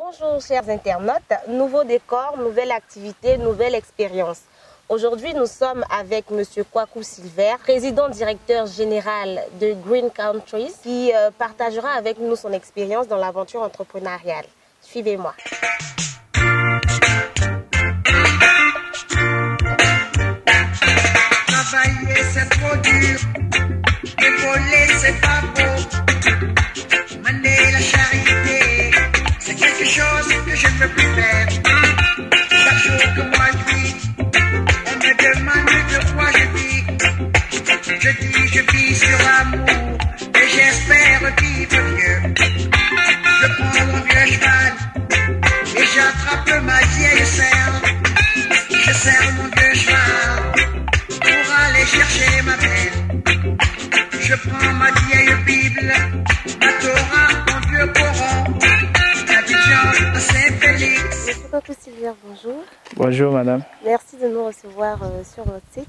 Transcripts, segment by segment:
Bonjour chers internautes, nouveau décor, nouvelle activité, nouvelle expérience. Aujourd'hui nous sommes avec M. Kwaku Silver, président directeur général de Green Countries, qui partagera avec nous son expérience dans l'aventure entrepreneuriale. Suivez-moi. Travailler c'est trop dur, voler c'est pas beau, mener la charité, c'est quelque chose que je ne peux plus faire. Chaque jour que moi je vis, on me demande de quoi je vis. Je vis sur l'amour et j'espère vivre mieux. Je prends mon vieux cheval et j'attrape ma vieille serre. Je serre mon vieux cheval pour aller chercher ma belle. Je prends ma vieille Bible, ma Torah, mon vieux Coran, l'Abidjan à Saint-Félix. M. Kwaku Silver, bonjour. Bonjour madame. Merci de nous recevoir sur votre site.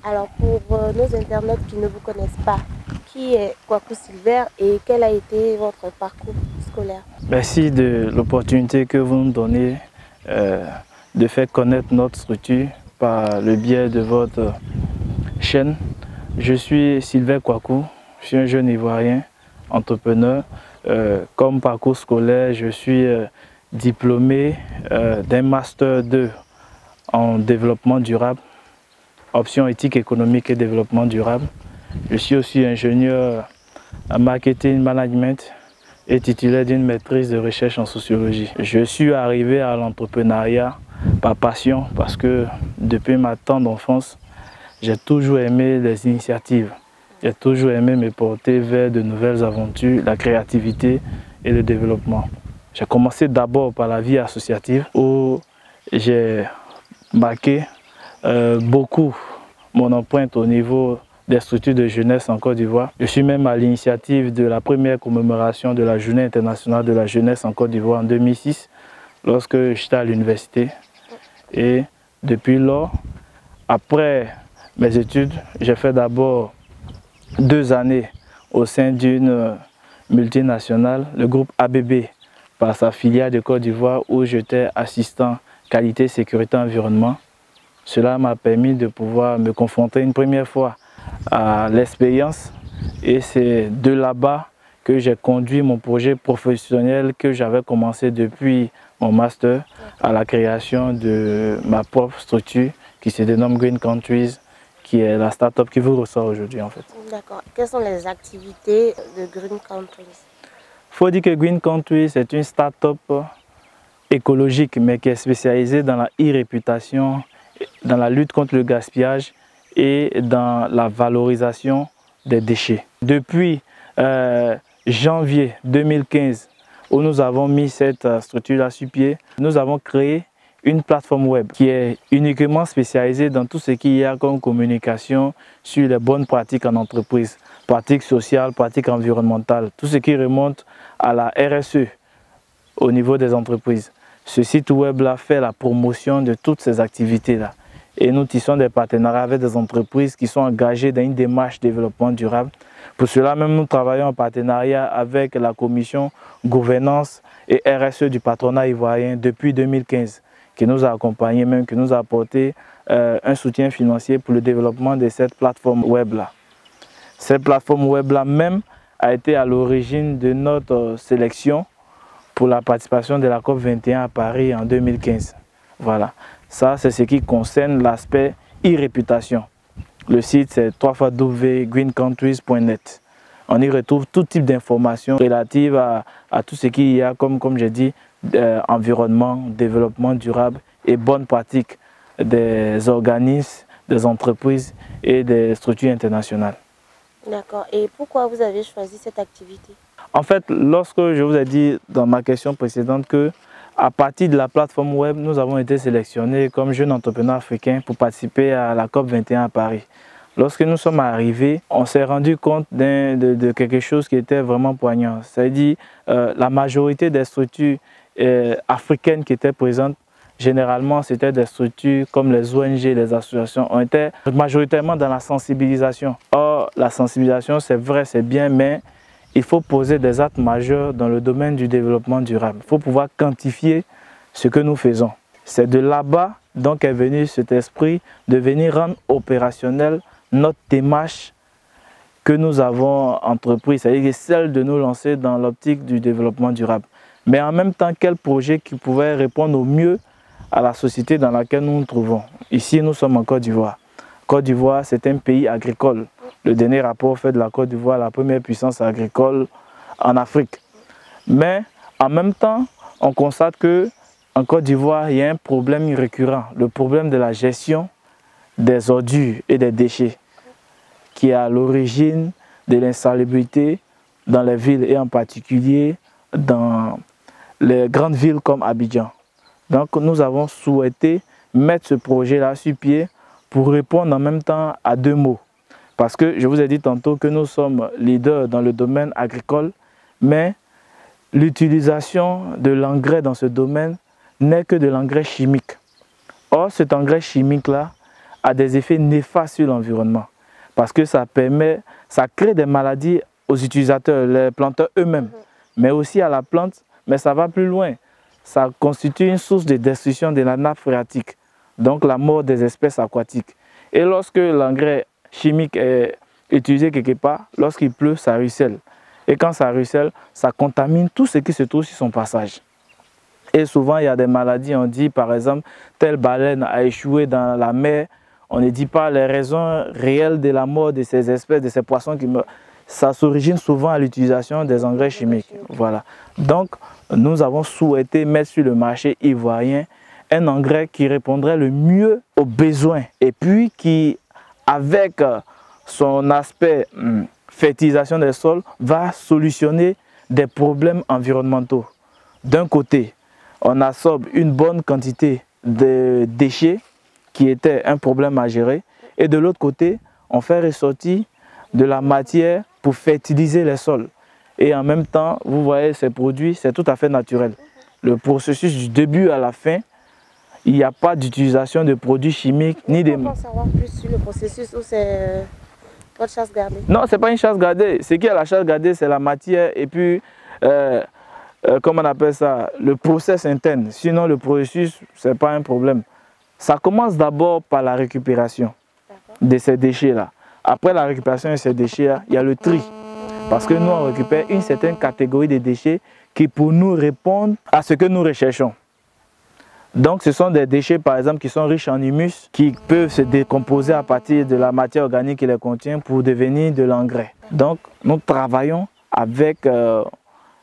Alors pour nos internautes qui ne vous connaissent pas, qui est Kwaku Silver et quel a été votre parcours scolaire? Merci de l'opportunité que vous nous donnez de faire connaître notre structure par le biais de votre chaîne. Je suis Silver Kwaku, je suis un jeune Ivoirien, entrepreneur. Comme parcours scolaire, je suis diplômé d'un Master 2 en développement durable, option éthique, économique et développement durable. Je suis aussi ingénieur en marketing management et titulaire d'une maîtrise de recherche en sociologie. Je suis arrivé à l'entrepreneuriat par passion parce que depuis ma tendre enfance, j'ai toujours aimé les initiatives. J'ai toujours aimé me porter vers de nouvelles aventures, la créativité et le développement. J'ai commencé d'abord par la vie associative où j'ai marqué beaucoup mon empreinte au niveau des structures de jeunesse en Côte d'Ivoire. Je suis même à l'initiative de la première commémoration de la Journée internationale de la jeunesse en Côte d'Ivoire en 2006, lorsque j'étais à l'université. Et depuis lors, après mes études, j'ai fait d'abord 2 années au sein d'une multinationale, le groupe ABB, par sa filiale de Côte d'Ivoire, où j'étais assistant qualité, sécurité, environnement. Cela m'a permis de pouvoir me confronter une première fois à l'expérience et c'est de là-bas que j'ai conduit mon projet professionnel que j'avais commencé depuis mon master à la création de ma propre structure qui se dénomme Green Countries, qui est la start-up qui vous reçoit aujourd'hui en fait. D'accord. Quelles sont les activités de Green Countries? Il faut dire que Green Countries est une start-up écologique mais qui est spécialisée dans la e-réputation, dans la lutte contre le gaspillage et dans la valorisation des déchets. Depuis janvier 2015, où nous avons mis cette structure-là sur pied, nous avons créé une plateforme web qui est uniquement spécialisée dans tout ce qu'il y a comme communication sur les bonnes pratiques en entreprise, pratiques sociales, pratiques environnementales, tout ce qui remonte à la RSE au niveau des entreprises. Ce site web-là fait la promotion de toutes ces activités-là. Et nous tissons des partenariats avec des entreprises qui sont engagées dans une démarche de développement durable. Pour cela même, nous travaillons en partenariat avec la commission gouvernance et RSE du patronat ivoirien depuis 2015, qui nous a accompagnés, même qui nous a apporté un soutien financier pour le développement de cette plateforme web-là. Cette plateforme web-là même a été à l'origine de notre sélection pour la participation de la COP 21 à Paris en 2015. Voilà, ça c'est ce qui concerne l'aspect e-réputation. Le site c'est www.greencountries.net. On y retrouve tout type d'informations relatives à tout ce qu'il y a comme j'ai dit, environnement, développement durable et bonnes pratiques des organismes, des entreprises et des structures internationales. D'accord. Et pourquoi vous avez choisi cette activité? En fait, lorsque je vous ai dit dans ma question précédente que à partir de la plateforme web, nous avons été sélectionnés comme jeunes entrepreneurs africains pour participer à la COP 21 à Paris. Lorsque nous sommes arrivés, on s'est rendu compte de quelque chose qui était vraiment poignant. C'est-à-dire la majorité des structures africaines qui étaient présentes, généralement c'était des structures comme les ONG, les associations, ont été majoritairement dans la sensibilisation. Or, la sensibilisation c'est vrai, c'est bien, mais il faut poser des actes majeurs dans le domaine du développement durable. Il faut pouvoir quantifier ce que nous faisons. C'est de là-bas donc est venu cet esprit de venir rendre opérationnel notre démarche que nous avons entreprise, c'est-à-dire celle de nous lancer dans l'optique du développement durable. Mais en même temps, quel projet qui pouvait répondre au mieux à la société dans laquelle nous nous trouvons. Ici, nous sommes en Côte d'Ivoire. Côte d'Ivoire, c'est un pays agricole. Le dernier rapport fait de la Côte d'Ivoire la première puissance agricole en Afrique. Mais en même temps, on constate qu'en Côte d'Ivoire, il y a un problème récurrent, le problème de la gestion des ordures et des déchets, qui est à l'origine de l'insalubrité dans les villes et en particulier dans les grandes villes comme Abidjan. Donc nous avons souhaité mettre ce projet-là sur pied pour répondre en même temps à deux mots. Parce que je vous ai dit tantôt que nous sommes leaders dans le domaine agricole, mais l'utilisation de l'engrais dans ce domaine n'est que de l'engrais chimique. Or, cet engrais chimique-là a des effets néfastes sur l'environnement. Parce que ça crée des maladies aux utilisateurs, les planteurs eux-mêmes, mais aussi à la plante, mais ça va plus loin. Ça constitue une source de destruction de la nappe phréatique, donc la mort des espèces aquatiques. Et lorsque l'engrais chimique est utilisé quelque part, lorsqu'il pleut, ça ruisselle. Et quand ça ruisselle, ça contamine tout ce qui se trouve sur son passage. Et souvent, il y a des maladies, on dit par exemple, telle baleine a échoué dans la mer, on ne dit pas les raisons réelles de la mort de ces espèces, de ces poissons qui meurent. Ça s'origine souvent à l'utilisation des engrais chimiques. Voilà. Donc, nous avons souhaité mettre sur le marché ivoirien un engrais qui répondrait le mieux aux besoins et puis qui, avec son aspect fertilisation des sols, va solutionner des problèmes environnementaux. D'un côté, on absorbe une bonne quantité de déchets qui était un problème à gérer et de l'autre côté, on fait ressortir de la matière pour fertiliser les sols. Et en même temps, vous voyez, ces produits, c'est tout à fait naturel. Le processus du début à la fin, il n'y a pas d'utilisation de produits chimiques ni de... On peut savoir plus sur le processus ou c'est votre chasse gardée? Non, ce n'est pas une chasse gardée. Ce qui est la chasse gardée, c'est la matière et puis, comment on appelle ça, le process interne. Sinon, le processus, ce n'est pas un problème. Ça commence d'abord par la récupération de ces déchets-là. Après la récupération de ces déchets-là, il y a le tri. Parce que nous, on récupère une certaine catégorie de déchets qui, pour nous, répondent à ce que nous recherchons. Donc, ce sont des déchets, par exemple, qui sont riches en humus, qui peuvent se décomposer à partir de la matière organique qui les contient pour devenir de l'engrais. Donc, nous travaillons avec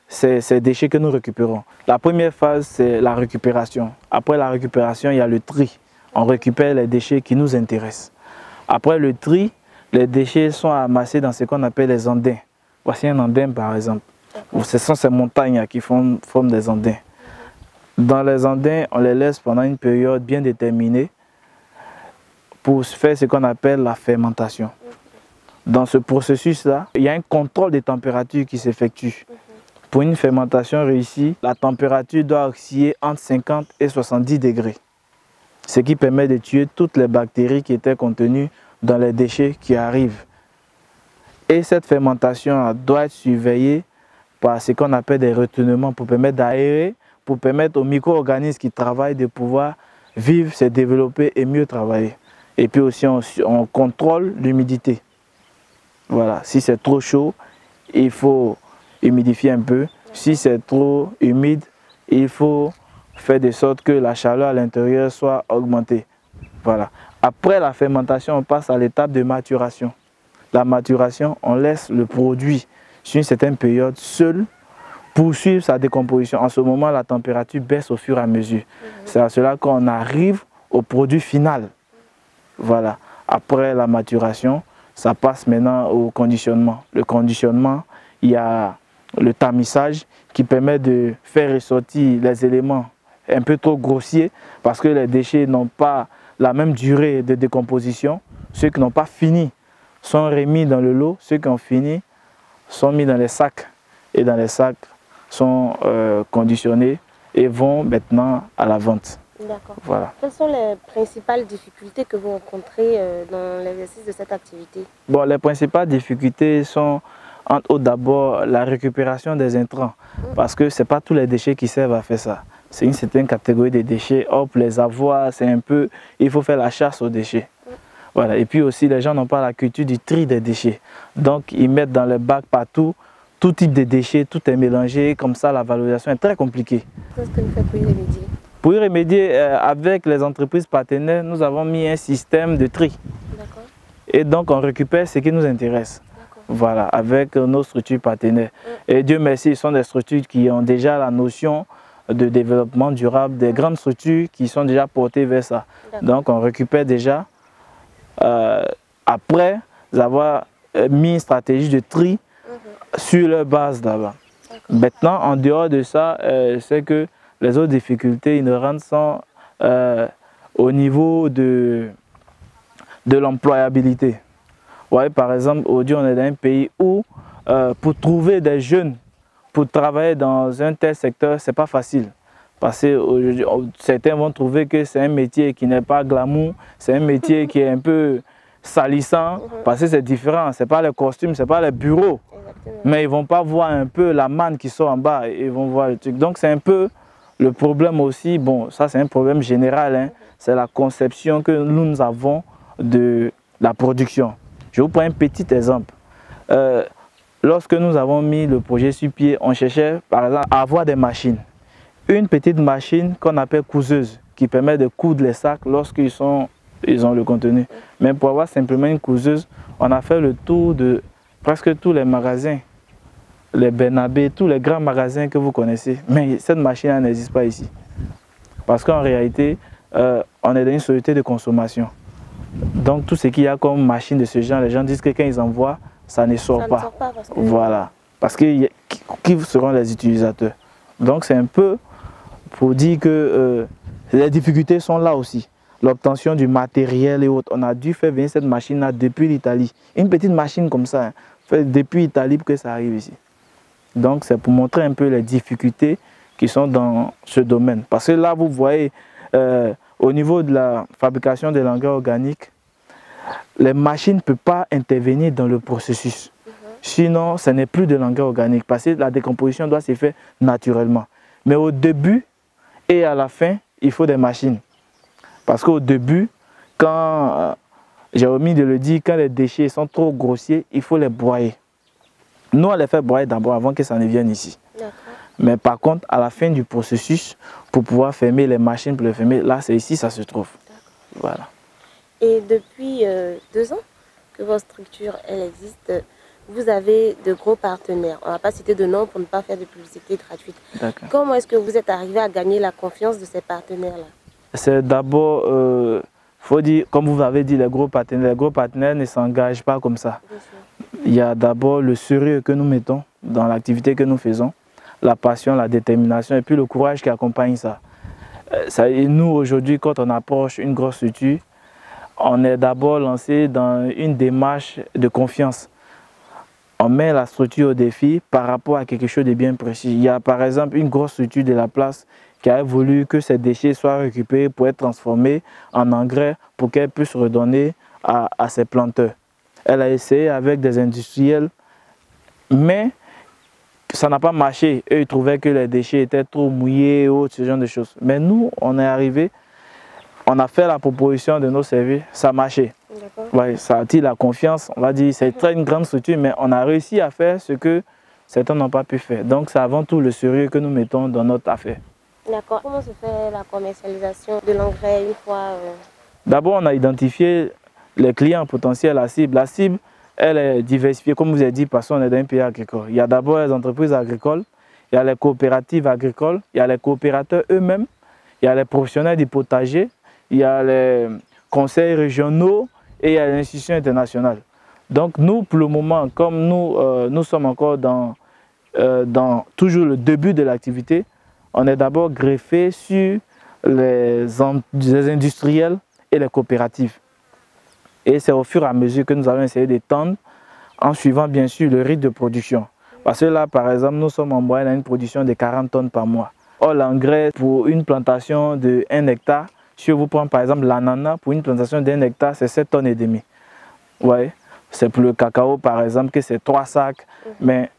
ces déchets que nous récupérons. La première phase, c'est la récupération. Après la récupération, il y a le tri. On récupère les déchets qui nous intéressent. Après le tri, les déchets sont amassés dans ce qu'on appelle les andins. Voici un andin par exemple. Ce sont ces montagnes qui forment des andins. Dans les andins, on les laisse pendant une période bien déterminée pour faire ce qu'on appelle la fermentation. Dans ce processus-là, il y a un contrôle des températures qui s'effectue. Pour une fermentation réussie, la température doit osciller entre 50 et 70 degrés. Ce qui permet de tuer toutes les bactéries qui étaient contenues dans les déchets qui arrivent. Et cette fermentation doit être surveillée par ce qu'on appelle des retenements pour permettre d'aérer, pour permettre aux micro-organismes qui travaillent de pouvoir vivre, se développer et mieux travailler. Et puis aussi on contrôle l'humidité. Voilà, si c'est trop chaud, il faut humidifier un peu. Si c'est trop humide, il faut faire de sorte que la chaleur à l'intérieur soit augmentée. Voilà. Après la fermentation, on passe à l'étape de maturation. La maturation, on laisse le produit sur une certaine période seul pour suivre sa décomposition. En ce moment, la température baisse au fur et à mesure. C'est à cela qu'on arrive au produit final. Voilà. Après la maturation, ça passe maintenant au conditionnement. Le conditionnement, il y a le tamissage qui permet de faire ressortir les éléments un peu trop grossiers parce que les déchets n'ont pas la même durée de décomposition. Ceux qui n'ont pas fini sont remis dans le lot, ceux qui ont fini sont mis dans les sacs et dans les sacs sont conditionnés et vont maintenant à la vente. D'accord. Voilà. Quelles sont les principales difficultés que vous rencontrez dans l'exercice de cette activité? Bon, les principales difficultés sont entre autres d'abord la récupération des intrants, parce que ce n'est pas tous les déchets qui servent à faire ça. C'est une certaine catégorie de déchets. Or, pour les avoir, c'est un peu, il faut faire la chasse aux déchets. Voilà. Et puis aussi, les gens n'ont pas la culture du tri des déchets. Donc, ils mettent dans le bac partout, tout type de déchets, tout est mélangé. Comme ça, la valorisation est très compliquée. Qu'est-ce que vous faites pour y remédier? Pour y remédier, avec les entreprises partenaires, nous avons mis un système de tri. Et donc, on récupère ce qui nous intéresse. Voilà, avec nos structures partenaires. Et Dieu merci, ce sont des structures qui ont déjà la notion de développement durable, des grandes structures qui sont déjà portées vers ça. Donc, on récupère déjà, après avoir mis une stratégie de tri sur leur base d'abord. Maintenant, en dehors de ça, c'est que les autres difficultés inhérentes sont au niveau de l'employabilité. Ouais, par exemple, aujourd'hui, on est dans un pays où pour trouver des jeunes pour travailler dans un tel secteur, ce n'est pas facile. Parce que certains vont trouver que c'est un métier qui n'est pas glamour, c'est un métier qui est un peu salissant, parce que c'est différent, ce n'est pas les costumes, ce n'est pas les bureaux. Mais ils ne vont pas voir un peu la manne qui sort en bas, ils vont voir le truc. Donc c'est un peu le problème aussi, bon, ça c'est un problème général, hein, c'est la conception que nous avons de la production. Je vous prends un petit exemple. Lorsque nous avons mis le projet sur pied, on cherchait par exemple à avoir des machines. Une petite machine qu'on appelle couseuse, qui permet de coudre les sacs lorsqu'ils ont le contenu. Mais pour avoir simplement une couseuse, on a fait le tour de presque tous les magasins, les Bernabé, tous les grands magasins que vous connaissez. Mais cette machine n'existe pas ici. Parce qu'en réalité, on est dans une société de consommation. Donc tout ce qu'il y a comme machine de ce genre, les gens disent que quand ils envoient, ça ne sort pas. Parce que... Voilà. Parce que qui seront les utilisateurs? Donc c'est un peu pour dire que les difficultés sont là aussi. L'obtention du matériel et autres. On a dû faire venir cette machine-là depuis l'Italie. Une petite machine comme ça, hein, fait depuis l'Italie pour que ça arrive ici. Donc c'est pour montrer un peu les difficultés qui sont dans ce domaine. Parce que là, vous voyez, au niveau de la fabrication de l'engrais organique, les machines ne peuvent pas intervenir dans le processus. Sinon, ce n'est plus de l'engrais organique parce que la décomposition doit se faire naturellement. Mais au début et à la fin, il faut des machines. Parce qu'au début, quand, j'ai omis de le dire, quand les déchets sont trop grossiers, il faut les broyer. Nous, on les fait broyer d'abord avant que ça ne vienne ici. Mais par contre, à la fin du processus, pour pouvoir fermer les machines, pour les fermer, là, c'est ici, ça se trouve. Voilà. Et depuis 2 ans que votre structure elle existe, vous avez de gros partenaires. On ne va pas citer de nom pour ne pas faire de publicité gratuite. Comment est-ce que vous êtes arrivé à gagner la confiance de ces partenaires-là? C'est d'abord, faut dire, comme vous avez dit, les gros partenaires ne s'engagent pas comme ça. Il y a d'abord le sérieux que nous mettons dans l'activité que nous faisons, la passion, la détermination et puis le courage qui accompagne ça. Et nous, aujourd'hui, quand on approche une grosse structure, on est d'abord lancé dans une démarche de confiance. On met la structure au défi par rapport à quelque chose de bien précis. Il y a par exemple une grosse structure de la place qui a voulu que ces déchets soient récupérés pour être transformés en engrais pour qu'elle puisse redonner à ses planteurs. Elle a essayé avec des industriels, mais ça n'a pas marché. Eux, ils trouvaient que les déchets étaient trop mouillés ou ce genre de choses. Mais nous, on est arrivé, on a fait la proposition de nos services, ça a marché. Ouais, ça attire la confiance, on va dire, c'est une grande structure, mais on a réussi à faire ce que certains n'ont pas pu faire. Donc c'est avant tout le sérieux que nous mettons dans notre affaire. D'accord. Comment se fait la commercialisation de l'engrais une fois D'abord, on a identifié les clients potentiels, la cible. La cible, elle est diversifiée, comme vous avez dit, parce qu'on est dans un pays agricole. Il y a d'abord les entreprises agricoles, il y a les coopératives agricoles, il y a les coopérateurs eux-mêmes, il y a les professionnels du potager, il y a les conseils régionaux et il y a les institutions internationales. Donc nous, pour le moment, comme nous sommes encore dans toujours le début de l'activité, on est d'abord greffé sur les industriels et les coopératives. Et c'est au fur et à mesure que nous allons essayer d'étendre en suivant bien sûr le rythme de production. Parce que là, par exemple, nous sommes en moyenne à une production de 40 tonnes par mois. Or, l'engrais pour une plantation de 1 hectare, si je vous prends par exemple l'ananas, pour une plantation d'1 hectare, c'est 7 tonnes et demie. Ouais. C'est pour le cacao, par exemple, que c'est 3 sacs, mais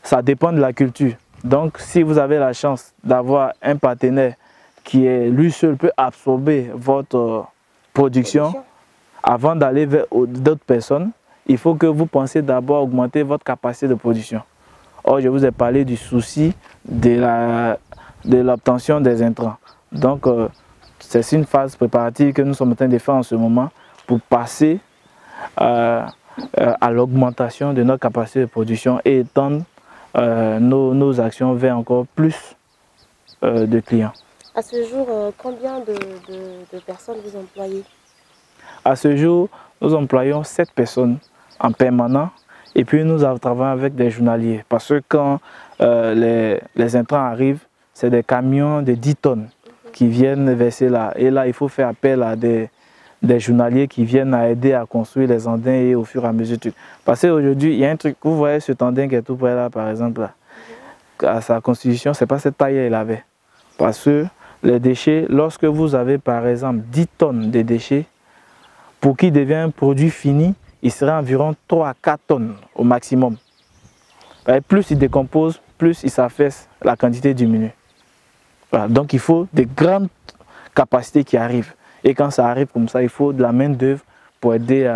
ça dépend de la culture. Donc, si vous avez la chance d'avoir un partenaire qui est lui seul peut absorber votre production, avant d'aller vers d'autres personnes, il faut que vous pensiez d'abord à augmenter votre capacité de production. Or, je vous ai parlé du souci de l'obtention des intrants. Donc, c'est une phase préparative que nous sommes en train de faire en ce moment pour passer à l'augmentation de notre capacité de production et étendre nos actions vers encore plus de clients. À ce jour, combien de personnes vous employez? À ce jour, nous employons 7 personnes en permanent et puis nous travaillons avec des journaliers parce que quand les intrants arrivent, c'est des camions de 10 tonnes qui viennent verser là. Et là, il faut faire appel à des journaliers qui viennent à aider à construire les andins et au fur et à mesure. Parce qu'aujourd'hui, il y a un truc, vous voyez ce andin qui est tout près là, par exemple, là, à sa constitution, ce n'est pas cette taille qu'il avait. Parce que les déchets, lorsque vous avez par exemple 10 tonnes de déchets, pour qu'il devienne un produit fini, il sera environ 3 à 4 tonnes au maximum. Et plus il décompose, plus il s'affaisse, la quantité diminue. Voilà, donc il faut des grandes capacités qui arrivent. Et quand ça arrive comme ça, il faut de la main-d'œuvre pour aider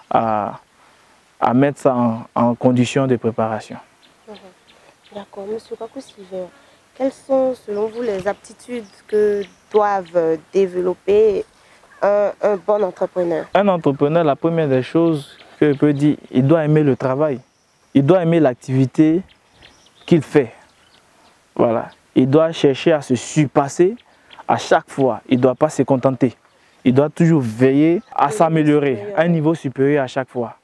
à mettre ça en condition de préparation. D'accord. Monsieur Kwaku Silver, quelles sont selon vous les aptitudes que doivent développer un bon entrepreneur? Un entrepreneur, la première des choses que je peux dire, il doit aimer le travail. Il doit aimer l'activité qu'il fait. Voilà. Il doit chercher à se surpasser à chaque fois. Il ne doit pas se contenter. Il doit toujours veiller à s'améliorer à un niveau supérieur à chaque fois.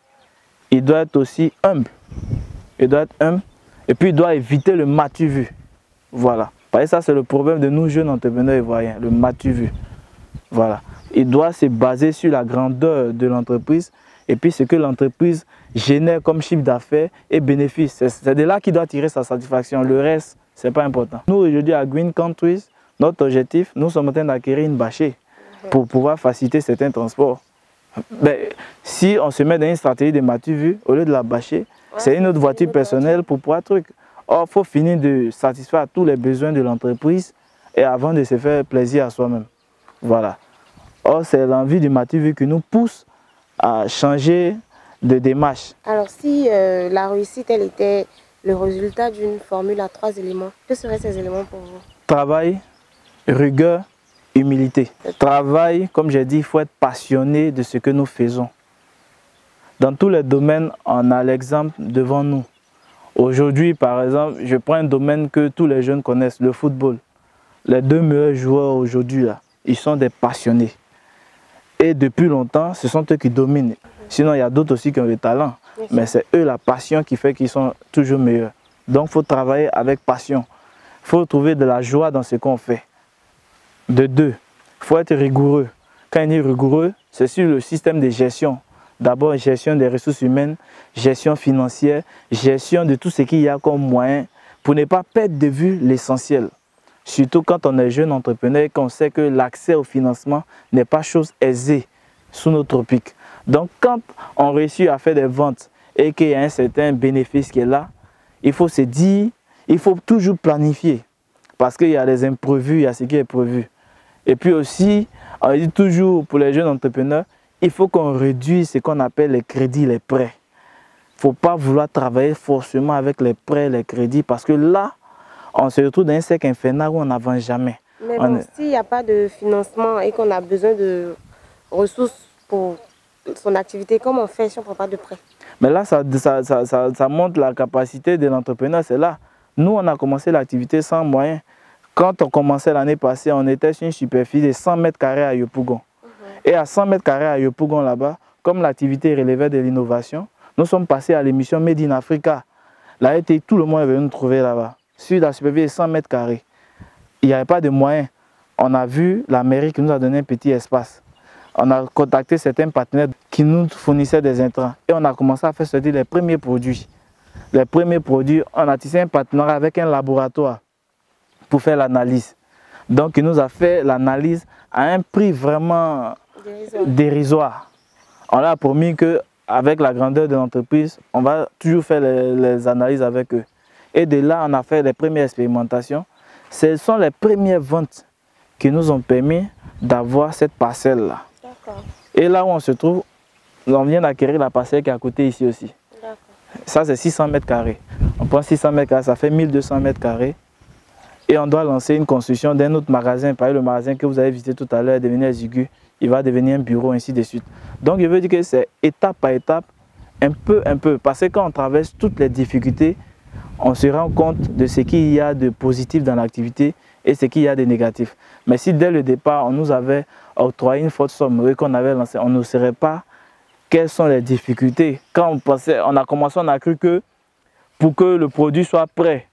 Il doit être aussi humble. Il doit être humble. Et puis il doit éviter le m'as-tu vu. Voilà. Parce que ça, c'est le problème de nous jeunes entrepreneurs ivoiriens, le m'as-tu vu. Voilà. Il doit se baser sur la grandeur de l'entreprise et puis ce que l'entreprise génère comme chiffre d'affaires et bénéfices. C'est de là qu'il doit tirer sa satisfaction. Le reste, ce n'est pas important. Nous, aujourd'hui, à Green Countries, notre objectif, nous sommes en train d'acquérir une bâchée pour pouvoir faciliter certains transports. Mais si on se met dans une stratégie de m'as-tu vu, au lieu de la bâcher, c'est une autre voiture personnelle pour pouvoir truc. Or, il faut finir de satisfaire tous les besoins de l'entreprise et avant de se faire plaisir à soi-même. Voilà. Or, c'est l'envie du m'as-tu vu qui nous pousse à changer de démarche. Alors, si la réussite, elle était le résultat d'une formule à 3 éléments, que seraient ces éléments pour vous? Travail, rigueur, humilité. Travail, comme j'ai dit, il faut être passionné de ce que nous faisons. Dans tous les domaines, on a l'exemple devant nous. Aujourd'hui, par exemple, je prends un domaine que tous les jeunes connaissent, le football. Les 2 meilleurs joueurs aujourd'hui, ils sont des passionnés. Et depuis longtemps, ce sont eux qui dominent. Sinon, il y a d'autres aussi qui ont le talent. Mais c'est eux la passion qui fait qu'ils sont toujours meilleurs. Donc, il faut travailler avec passion. Il faut trouver de la joie dans ce qu'on fait. De 2, il faut être rigoureux. Quand on est rigoureux, c'est sur le système de gestion. D'abord, gestion des ressources humaines, gestion financière, gestion de tout ce qu'il y a comme moyen pour ne pas perdre de vue l'essentiel. Surtout quand on est jeune entrepreneur et qu'on sait que l'accès au financement n'est pas chose aisée sous nos tropiques. Donc, quand on réussit à faire des ventes et qu'il y a un certain bénéfice qui est là, il faut se dire, il faut toujours planifier. Parce qu'il y a des imprévus, il y a ce qui est prévu. Et puis aussi, on dit toujours pour les jeunes entrepreneurs, il faut qu'on réduise ce qu'on appelle les crédits, les prêts. Il ne faut pas vouloir travailler forcément avec les prêts, les crédits, parce que là, on se retrouve dans un cercle infernal où on n'avance jamais. Mais bon, s'il n'y a pas de financement et qu'on a besoin de ressources pour son activité, comment on fait si on ne prend pas de prêt? Mais là, ça montre la capacité de l'entrepreneur, c'est là. Nous, on a commencé l'activité sans moyens. Quand on commençait l'année passée, on était sur une superficie de 100 mètres carrés à Yopougon. Et à 100 mètres carrés à Yopougon, là-bas, comme l'activité relevait de l'innovation, nous sommes passés à l'émission Made in Africa. Là, tout le monde est venu nous trouver là-bas. Sur la superficie de 100 mètres carrés. Il n'y avait pas de moyens. On a vu la mairie qui nous a donné un petit espace. On a contacté certains partenaires qui nous fournissaient des intrants. Et on a commencé à faire sortir les premiers produits. Les premiers produits, on a tissé un partenariat avec un laboratoire pour faire l'analyse. Donc, il nous a fait l'analyse à un prix vraiment dérisoire. On a promis qu'à avec la grandeur de l'entreprise, on va toujours faire les analyses avec eux. Et de là, on a fait les premières expérimentations. Ce sont les premières ventes qui nous ont permis d'avoir cette parcelle-là. Et là où on se trouve, on vient d'acquérir la parcelle qui est à côté ici aussi. Ça, c'est 600 mètres carrés. On prend 600 mètres carrés, ça fait 1200 mètres carrés. Et on doit lancer une construction d'un autre magasin. Par exemple, le magasin que vous avez visité tout à l'heure, devenir exigu, il va devenir un bureau, ainsi de suite. Donc, je veux dire que c'est étape par étape, un peu. Parce que quand on traverse toutes les difficultés, on se rend compte de ce qu'il y a de positif dans l'activité et ce qu'il y a de négatif. Mais si dès le départ, on nous avait octroyé une forte somme et qu'on avait lancé, on ne saurait pas quelles sont les difficultés. Quand on a commencé, on a cru que pour que le produit soit prêt,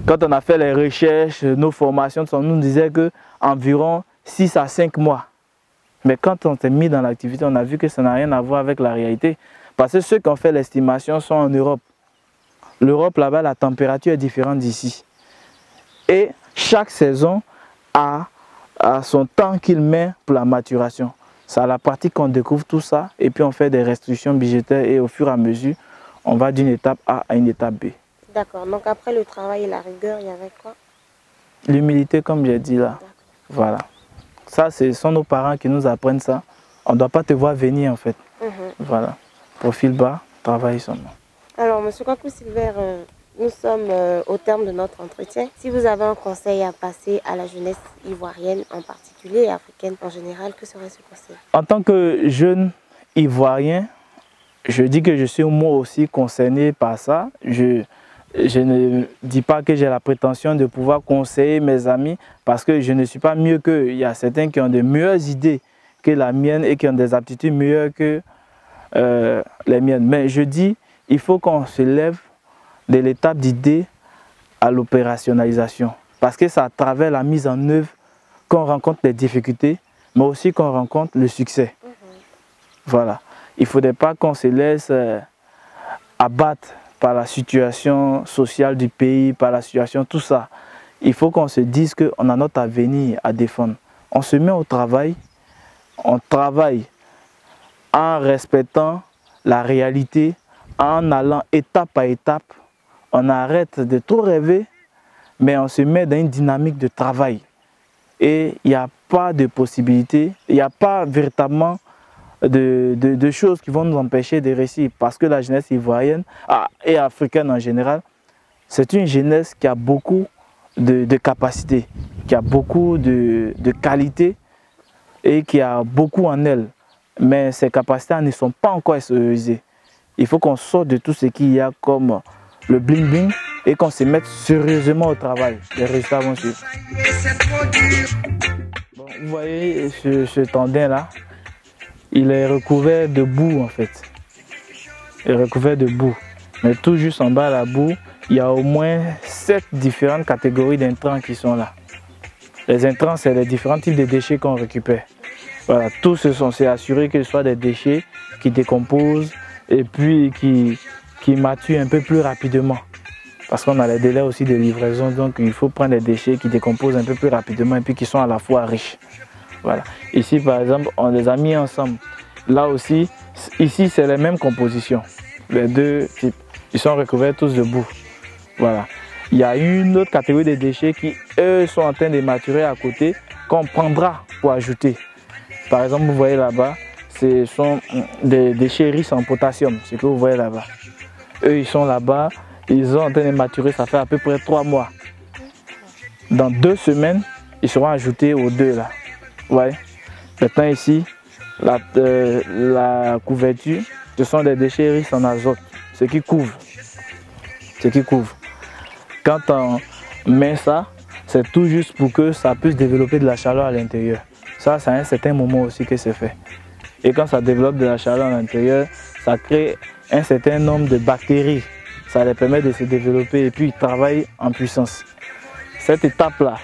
quand on a fait les recherches, nos formations, on nous disait qu'environ 6 à 5 mois. Mais quand on s'est mis dans l'activité, on a vu que ça n'a rien à voir avec la réalité. Parce que ceux qui ont fait l'estimation sont en Europe. L'Europe, là-bas, la température est différente d'ici. Et chaque saison a son temps qu'il met pour la maturation. C'est à la partie qu'on découvre tout ça et puis on fait des restrictions budgétaires et au fur et à mesure, on va d'une étape A à une étape B. D'accord, donc après le travail et la rigueur, il y avait quoi? L'humilité, comme j'ai dit là. Voilà. Ça, ce sont nos parents qui nous apprennent ça. On ne doit pas te voir venir en fait. Voilà. Profil bas, travail seulement. Alors, M. Kwaku Silver, nous sommes au terme de notre entretien. Si vous avez un conseil à passer à la jeunesse ivoirienne en particulier et africaine en général, que serait ce conseil? En tant que jeune ivoirien, je dis que je suis moi aussi concerné par ça. Je ne dis pas que j'ai la prétention de pouvoir conseiller mes amis parce que je ne suis pas mieux qu'eux. Il y a certains qui ont de meilleures idées que la mienne et qui ont des aptitudes meilleures que les miennes. Mais je dis, il faut qu'on se lève de l'étape d'idée à l'opérationnalisation. Parce que c'est à travers la mise en œuvre qu'on rencontre les difficultés, mais aussi qu'on rencontre le succès. Voilà. Il ne faudrait pas qu'on se laisse abattre par la situation sociale du pays, par la situation, tout ça. Il faut qu'on se dise qu'on a notre avenir à défendre. On se met au travail, on travaille en respectant la réalité, en allant étape par étape. On arrête de trop rêver, mais on se met dans une dynamique de travail. Et il n'y a pas de possibilité, il n'y a pas véritablement de choses qui vont nous empêcher de réussir. Parce que la jeunesse ivoirienne et africaine en général, c'est une jeunesse qui a beaucoup de capacités, qui a beaucoup de qualités et qui a beaucoup en elle. Mais ces capacités ne sont pas encore extériorisées. Il faut qu'on sorte de tout ce qu'il y a comme le bling-bling et qu'on se mette sérieusement au travail. Les résultats vont suivre. Bon, vous voyez ce tendin là, il est recouvert de boue en fait. Il est recouvert de boue. Mais tout juste en bas de la boue, il y a au moins 7 différentes catégories d'intrants qui sont là. Les intrants, c'est les différents types de déchets qu'on récupère. Voilà, tous se sont assurés que ce soit des déchets qui décomposent et puis qui maturent un peu plus rapidement. Parce qu'on a les délais aussi de livraison, donc il faut prendre des déchets qui décomposent un peu plus rapidement et puis qui sont à la fois riches. Voilà. Ici par exemple, on les a mis ensemble. Là aussi, ici c'est les mêmes compositions. Les deux types, ils sont recouverts tous de boue. Voilà. Il y a une autre catégorie de déchets qui, eux, sont en train de maturer à côté, qu'on prendra pour ajouter. Par exemple, vous voyez là-bas, ce sont des déchets riches en potassium, ce que vous voyez là-bas. Eux, ils sont là-bas, ils sont en train de maturer, ça fait à peu près 3 mois. Dans 2 semaines, ils seront ajoutés aux deux là. Ouais. Maintenant ici, la couverture, ce sont des déchets riches en azote, ce qui couvre. Quand on met ça, c'est tout juste pour que ça puisse développer de la chaleur à l'intérieur. Ça, c'est à un certain moment aussi que c'est fait. Et quand ça développe de la chaleur à l'intérieur, ça crée un certain nombre de bactéries. Ça les permet de se développer et puis ils travaillent en puissance. Cette étape-là,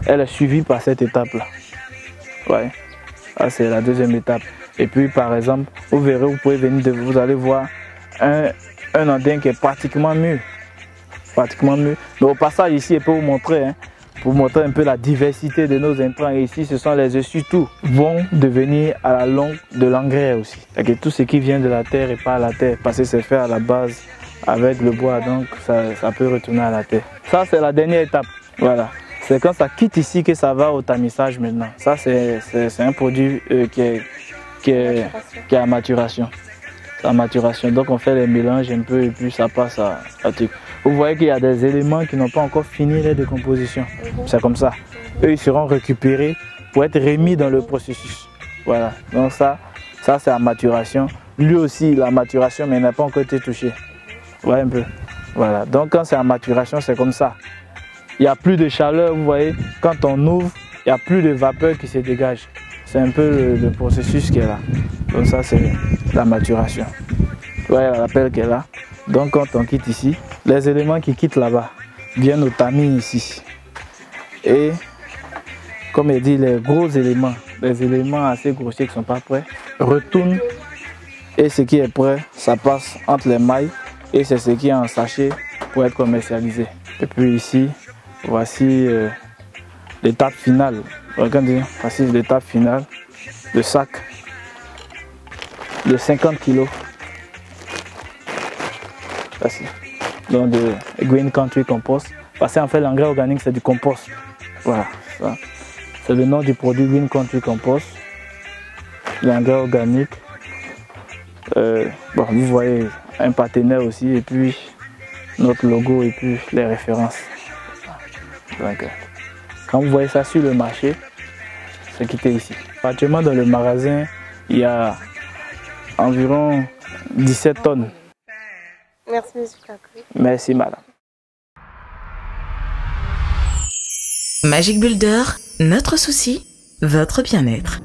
elle est suivie par cette étape-là. Ouais. Ça, c'est la deuxième étape. Et puis, par exemple, vous verrez, vous pouvez venir, vous allez voir un andin qui est pratiquement mûr. Mais au passage, ici, je peux vous montrer. Hein, pour montrer un peu la diversité de nos intrants. Et ici, ce sont les essuie-tout vont devenir à la longue de l'engrais aussi. C'est-à-dire que tout ce qui vient de la terre et pas à la terre, parce que c'est fait à la base avec le bois, donc ça peut retourner à la terre. Ça, c'est la dernière étape. Voilà. C'est quand ça quitte ici que ça va au tamisage maintenant. Ça, c'est un produit qui est à maturation. À maturation. Donc on fait les mélanges un peu et puis ça passe à truc. Vous voyez qu'il y a des éléments qui n'ont pas encore fini les décompositions. C'est comme ça. Eux, ils seront récupérés pour être remis dans le processus. Voilà. Donc ça c'est à maturation. Lui aussi, la maturation, mais il n'a pas encore été touché. Vous voyez un peu. Voilà. Donc quand c'est à maturation, c'est comme ça. Il n'y a plus de chaleur, vous voyez. Quand on ouvre, il n'y a plus de vapeur qui se dégage. C'est un peu le processus qui est là. Donc ça, c'est la maturation. Vous voyez la pelle qui est là. Donc quand on quitte ici, les éléments qui quittent là-bas viennent au tamis ici. Et comme il dit, les gros éléments, les éléments assez grossiers qui ne sont pas prêts, retournent. Et ce qui est prêt, ça passe entre les mailles. Et c'est ce qui est en sachet pour être commercialisé. Et puis ici, voici l'étape finale. Regardez, voici l'étape finale. Le sac de 50 kg. Donc de Green Country Compost. Parce qu'en fait l'engrais organique c'est du compost. Voilà. C'est le nom du produit Green Country Compost. L'engrais organique. Bon, vous voyez un partenaire aussi et puis notre logo et puis les références. Donc, quand vous voyez ça sur le marché, c'est quitté ici. Actuellement dans le magasin, il y a environ 17 tonnes. Merci, monsieur Kwaku. Merci, madame. Magic Builder, notre souci, votre bien-être.